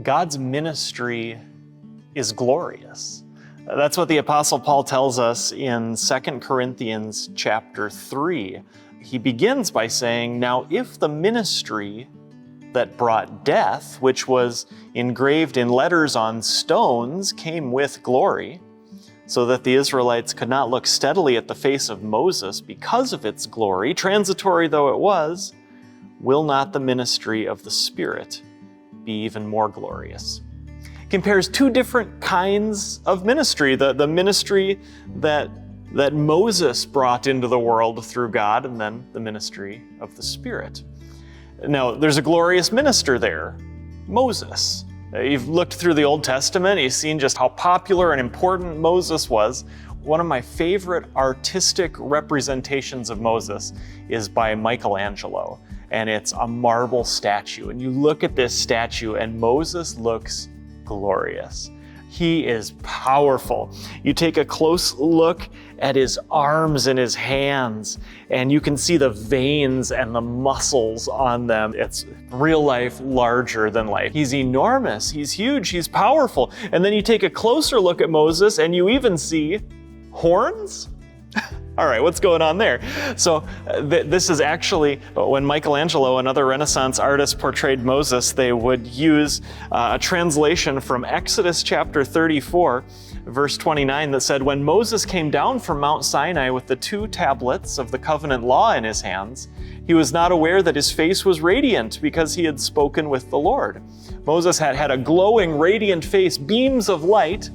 God's ministry is glorious. That's what the Apostle Paul tells us in 2 Corinthians chapter 3. He begins by saying, "Now if the ministry that brought death, which was engraved in letters on stones, came with glory, so that the Israelites could not look steadily at the face of Moses because of its glory, transitory though it was, will not the ministry of the Spirit be even more glorious?" Compares two different kinds of ministry, the ministry that Moses brought into the world through God, and then the ministry of the Spirit. Now, there's a glorious minister there, Moses. You've looked through the Old Testament, you've seen just how popular and important Moses was. One of my favorite artistic representations of Moses is by Michelangelo, and it's a marble statue. And you look at this statue, and Moses looks glorious. He is powerful. You take a close look at his arms and his hands, and you can see the veins and the muscles on them. It's real life, larger than life. He's enormous, he's huge, he's powerful. And then you take a closer look at Moses, and you even see horns? All right, what's going on there? So this is actually, when Michelangelo and other Renaissance artists portrayed Moses, they would use a translation from Exodus chapter 34, verse 29, that said, "When Moses came down from Mount Sinai with the 2 tablets of the covenant law in his hands, he was not aware that his face was radiant because he had spoken with the Lord." Moses had a glowing, radiant face, beams of light.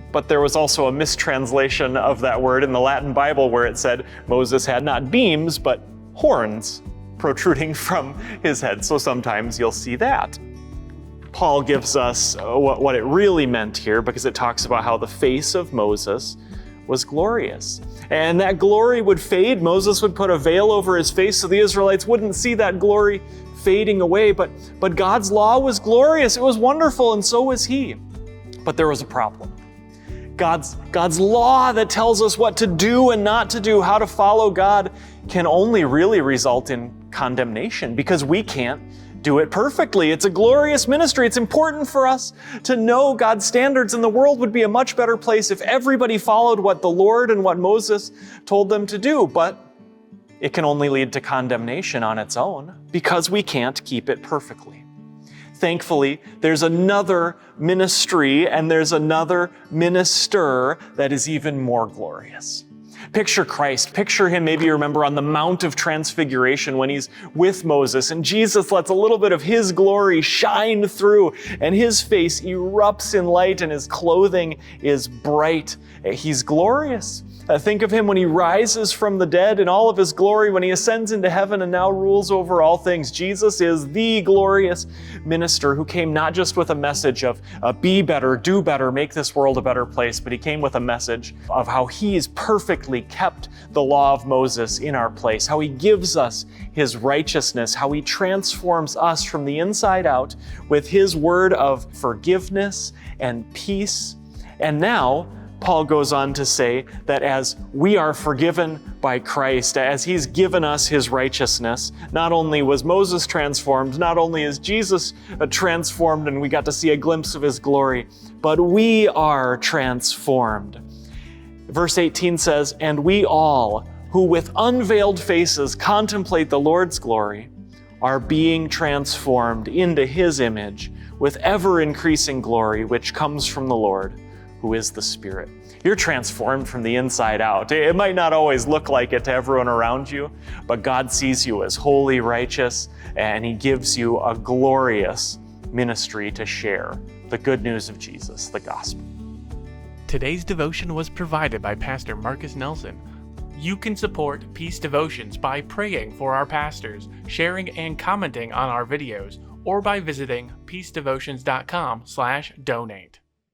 But there was also a mistranslation of that word in the Latin Bible where it said Moses had not beams, but horns protruding from his head. So sometimes you'll see that. Paul gives us what it really meant here, because it talks about how the face of Moses was glorious. And that glory would fade. Moses would put a veil over his face so the Israelites wouldn't see that glory fading away. But God's law was glorious. It was wonderful, and so was he. But there was a problem. God's law that tells us what to do and not to do, how to follow God, can only really result in condemnation because we can't do it perfectly. It's a glorious ministry. It's important for us to know God's standards, and the world would be a much better place if everybody followed what the Lord and what Moses told them to do. But it can only lead to condemnation on its own because we can't keep it perfectly. Thankfully, there's another ministry and there's another minister that is even more glorious. Picture Christ. Picture him, maybe you remember, on the Mount of Transfiguration when he's with Moses, and Jesus lets a little bit of his glory shine through, and his face erupts in light and his clothing is bright. He's glorious. Think of him when he rises from the dead in all of his glory, when he ascends into heaven and now rules over all things. Jesus is the glorious minister who came not just with a message of be better, do better, make this world a better place, but he came with a message of how he's perfectly kept the law of Moses in our place, how he gives us his righteousness, how he transforms us from the inside out with his word of forgiveness and peace. And now, Paul goes on to say that as we are forgiven by Christ, as he's given us his righteousness, not only was Moses transformed, not only is Jesus transformed and we got to see a glimpse of his glory, but we are transformed. Verse 18 says, "And we all, who with unveiled faces contemplate the Lord's glory, are being transformed into his image with ever-increasing glory, which comes from the Lord, who is the Spirit." You're transformed from the inside out. It might not always look like it to everyone around you, but God sees you as holy, righteous, and he gives you a glorious ministry to share the good news of Jesus, the gospel. Today's devotion was provided by Pastor Marcus Nelson. You can support Peace Devotions by praying for our pastors, sharing and commenting on our videos, or by visiting peacedevotions.com/donate.